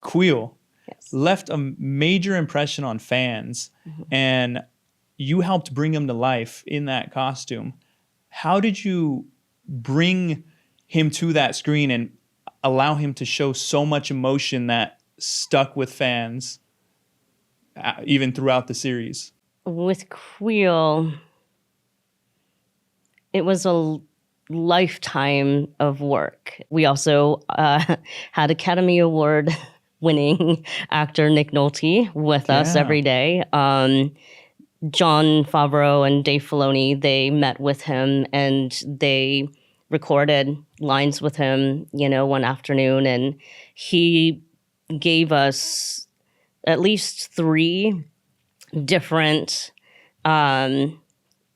Kuiil Yes. left a major impression on fans, and you helped bring him to life in that costume. How did you bring him to that screen and allow him to show so much emotion that stuck with fans even throughout the series? With Kuiil, it was a lifetime of work. We also had Academy Award winning actor Nick Nolte with us every day. John Favreau and Dave Filoni, they met with him and they recorded lines with him, one afternoon. And he gave us at least 3 different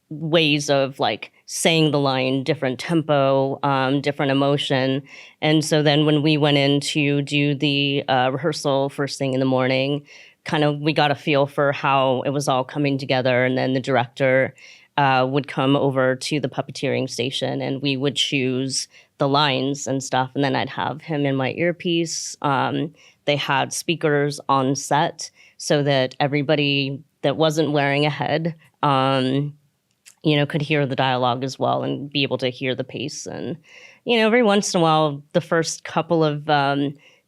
ways of saying the line, different tempo, different emotion. And so then when we went in to do the rehearsal first thing in the morning, we got a feel for how it was all coming together. And then the director would come over to the puppeteering station and we would choose the lines and stuff. And then I'd have him in my earpiece. They had speakers on set so that everybody that wasn't wearing a head, could hear the dialogue as well and be able to hear the pace. And, every once in a while, the first couple of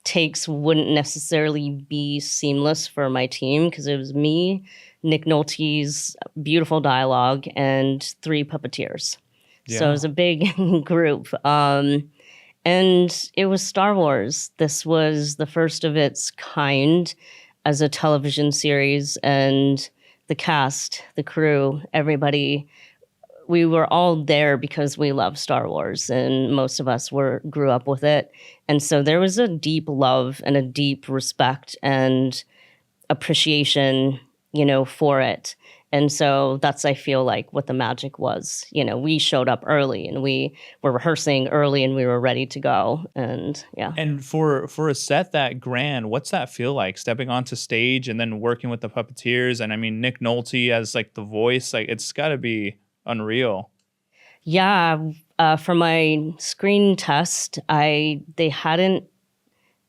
takes wouldn't necessarily be seamless for my team because it was me, Nick Nolte's beautiful dialogue, and 3 puppeteers. Yeah. So it was a big group. And it was Star Wars. This was the first of its kind as a television series, and the cast, the crew, everybody, we were all there because we love Star Wars, and most of us grew up with it. And so there was a deep love and a deep respect and appreciation, for it. And so that's, I feel like, what the magic was. We showed up early and we were rehearsing early and we were ready to go. And yeah. And for a set that grand, what's that feel like, stepping onto stage and then working with the puppeteers? And I mean, Nick Nolte as the voice, it's got to be unreal. Yeah. For my screen test, they hadn't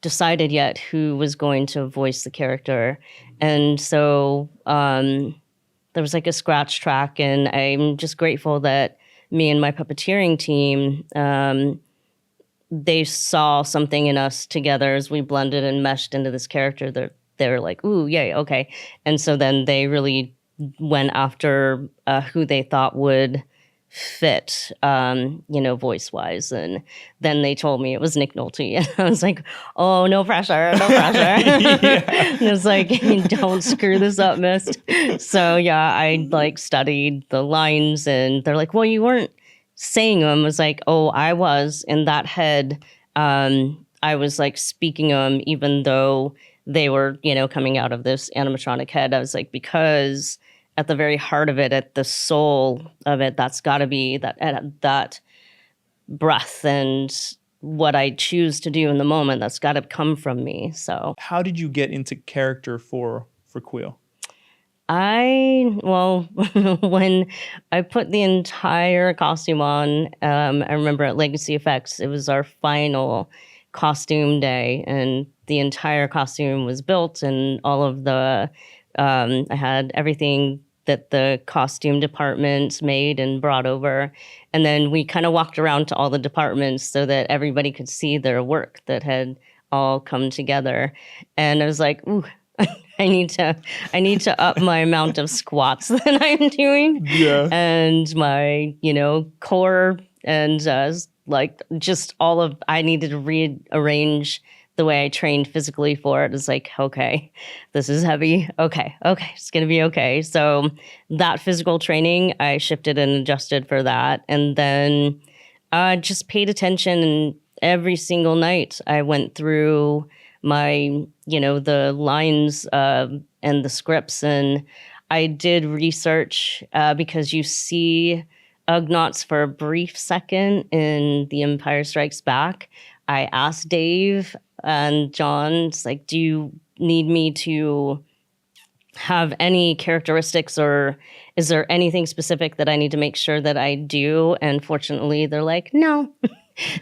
decided yet who was going to voice the character. And so there was a scratch track, and I'm just grateful that me and my puppeteering team, they saw something in us together as we blended and meshed into this character. They were like, ooh, yay, okay. And so then they really went after who they thought would fit, voice-wise. And then they told me it was Nick Nolte. And I was like, oh, no pressure, no pressure. And it was like, don't screw this up, miss. So, yeah, I, studied the lines, and they're like, well, you weren't saying them. I was like, oh, I was. In that head, I was, speaking them, even though they were, coming out of this animatronic head. I was like, because at the very heart of it, at the soul of it, that's got to be that breath and what I choose to do in the moment. That's got to come from me. So, how did you get into character for Kuiil? When I put the entire costume on, I remember at Legacy Effects, it was our final costume day, and the entire costume was built, and all of the I had everything that the costume department made and brought over. And then we kind of walked around to all the departments so that everybody could see their work that had all come together. And I was like, ooh, I need to up my amount of squats that I'm doing. Yeah. And my, core and just all of, I needed to rearrange the way I trained physically for it. Is like, okay, this is heavy. Okay, it's gonna be okay. So that physical training, I shifted and adjusted for that. And then just paid attention, and every single night I went through my, the lines and the scripts, and I did research because you see Ugnaughts for a brief second in The Empire Strikes Back. I asked Dave and John, it's like, do you need me to have any characteristics, or is there anything specific that I need to make sure that I do? And fortunately, they're like, no,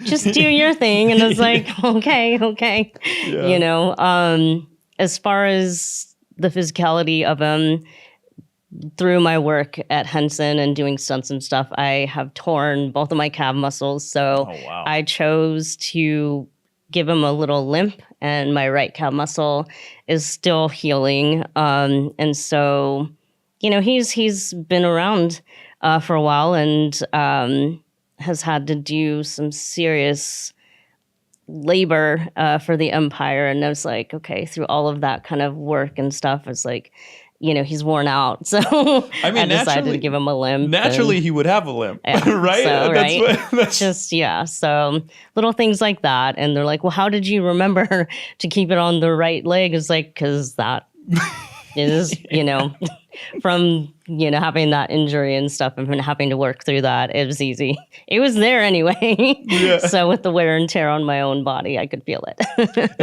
just do your thing. And I was like, okay. Yeah. You know, as far as the physicality of him, through my work at Henson and doing stunts and stuff, I have torn both of my calf muscles. So Oh, wow. I chose to give him a little limp, and my right calf muscle is still healing. And so, you know, he's been around for a while and has had to do some serious labor for the Empire. And I was like, okay, through all of that kind of work and stuff, it's like, you know, he's worn out. So I mean, I decided to give him a limp. Naturally, he would have a limp, Yeah, right? so, right. That's Just, yeah. So little things like that. And they're like, well, how did you remember to keep it on the right leg? It's like, because that is, you know, from, you know, having that injury and stuff and having to work through that, it was easy. It was there anyway. Yeah. So with the wear and tear on my own body, I could feel it.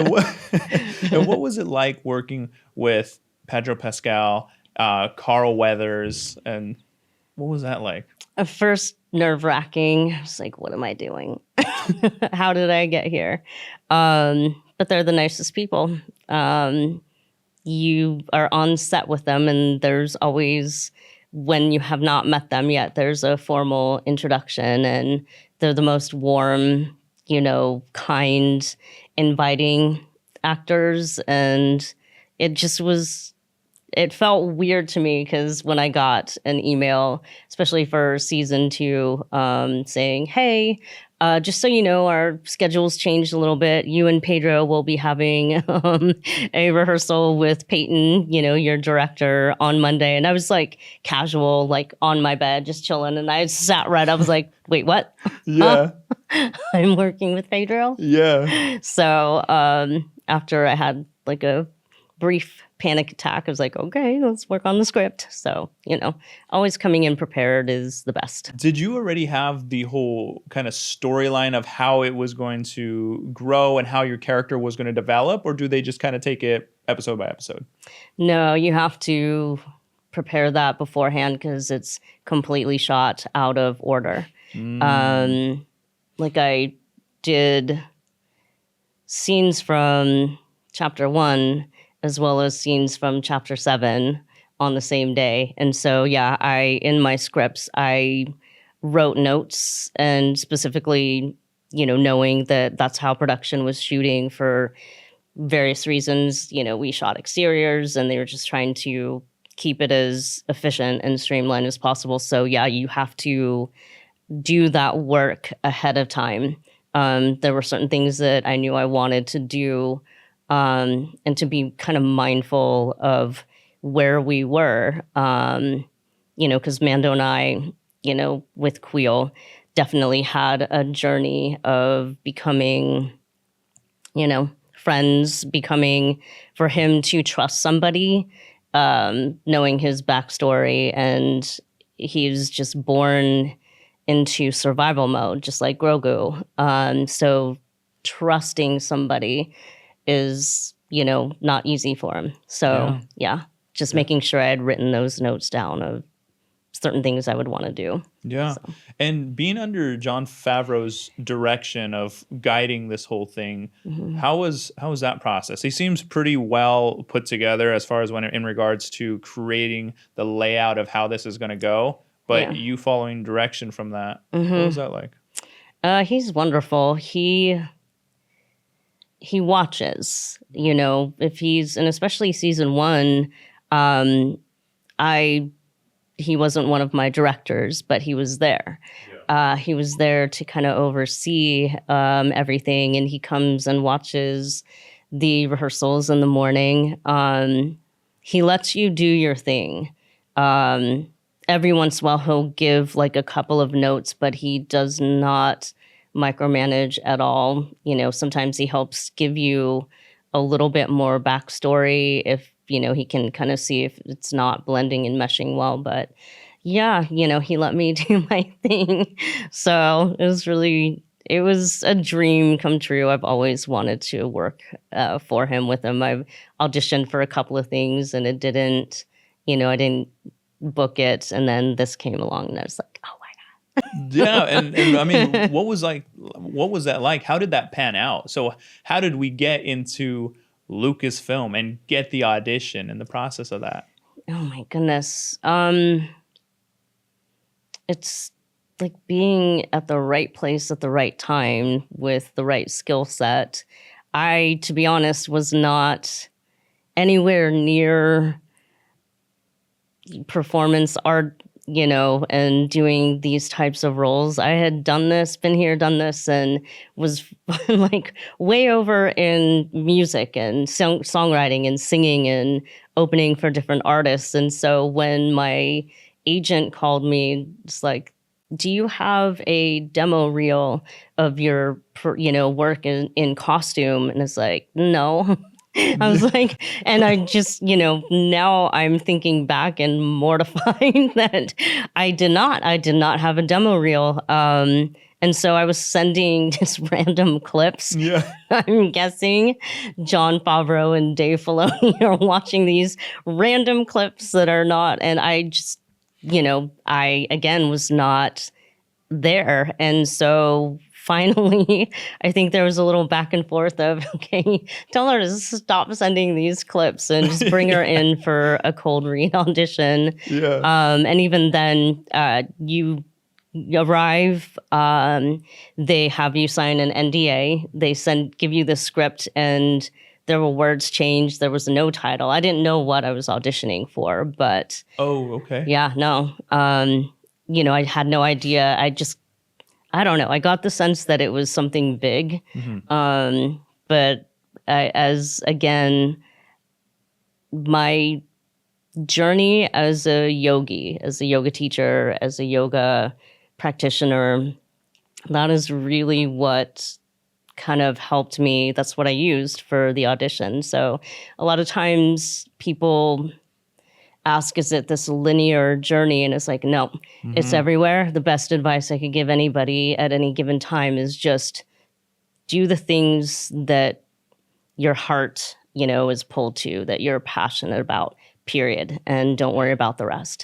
and what was it like working with Pedro Pascal, Carl Weathers, and what was that like? At first, nerve-wracking. I was like, what am I doing? How did I get here? But they're the nicest people. You are on set with them, and there's always, when you have not met them yet, there's a formal introduction, and they're the most warm, you know, kind, inviting actors. And it just was, it felt weird to me because when I got an email, especially for season 2, saying, hey, just so you know, our schedule's changed a little bit. You and Pedro will be having a rehearsal with Peyton, you know, your director, on Monday. And I was like casual, like on my bed, just chilling. And I sat right. I was like, wait, what? Yeah. I'm working with Pedro. Yeah. So after I had like a brief panic attack, I was like, okay, let's work on the script. So, you know, always coming in prepared is the best. Did you already have the whole kind of storyline of how it was going to grow and how your character was going to develop, or do they just kind of take it episode by episode? No, you have to prepare that beforehand because it's completely shot out of order. Like I did scenes from chapter 1 as well as scenes from chapter 7 on the same day. And so, yeah, in my scripts, I wrote notes, and specifically, you know, knowing that that's how production was shooting for various reasons. You know, we shot exteriors and they were just trying to keep it as efficient and streamlined as possible. So, yeah, you have to do that work ahead of time. There were certain things that I knew I wanted to do, and to be kind of mindful of where we were, you know, because Mando and I, you know, with Kuiil, definitely had a journey of becoming, you know, friends, becoming, for him to trust somebody, knowing his backstory. And he's just born into survival mode, just like Grogu. So trusting somebody is, you know, not easy for him. So, yeah, just making sure I had written those notes down of certain things I would want to do. Yeah. So. And being under Jon Favreau's direction of guiding this whole thing, how was that process? He seems pretty well put together as far as when in regards to creating the layout of how this is going to go, but you following direction from that. What was that like? He's wonderful. He watches, you know, if he's, and especially season 1, he wasn't one of my directors, but he was there. He was there to kind of oversee everything, and he comes and watches the rehearsals in the morning. He lets you do your thing. Every once in a while, he'll give like a couple of notes, but he does not micromanage at all. You know, sometimes he helps give you a little bit more backstory if, you know, he can kind of see if it's not blending and meshing well. But yeah, you know, he let me do my thing. So it was a dream come true. I've always wanted to work for him, with him. I've auditioned for a couple of things and it didn't, you know, I didn't book it. And then this came along and I was like, oh my God. Yeah, and I mean, what was that like? How did that pan out? So how did we get into Lucasfilm and get the audition and the process of that? Oh my goodness. It's like being at the right place at the right time with the right skill set. I, to be honest, was not anywhere near performance art, and doing these types of roles. I had done this, been here, done this, and was like way over in music and songwriting and singing and opening for different artists. And so when my agent called me, it's like, do you have a demo reel of your, work in costume? And it's like, no. I was like, and I just, now I'm thinking back and mortified that I did not have a demo reel. And so I was sending just random clips. Yeah. I'm guessing John Favreau and Dave Filoni are watching these random clips that are not, and I just, I again was not there. And so finally, I think there was a little back and forth of, okay, tell her to stop sending these clips and just bring her in for a cold read audition. Yeah. And even then, you arrive, they have you sign an NDA, they give you the script, and there were words changed. There was no title. I didn't know what I was auditioning for, but Oh, okay. yeah, no. I had no idea. I don't know. I got the sense that it was something big. But again, my journey as a yogi, as a yoga teacher, as a yoga practitioner, that is really what kind of helped me. That's what I used for the audition. So a lot of times people ask, is it this linear journey? And it's like, no, it's everywhere. The best advice I could give anybody at any given time is just do the things that your heart, is pulled to, that you're passionate about, period. And don't worry about the rest.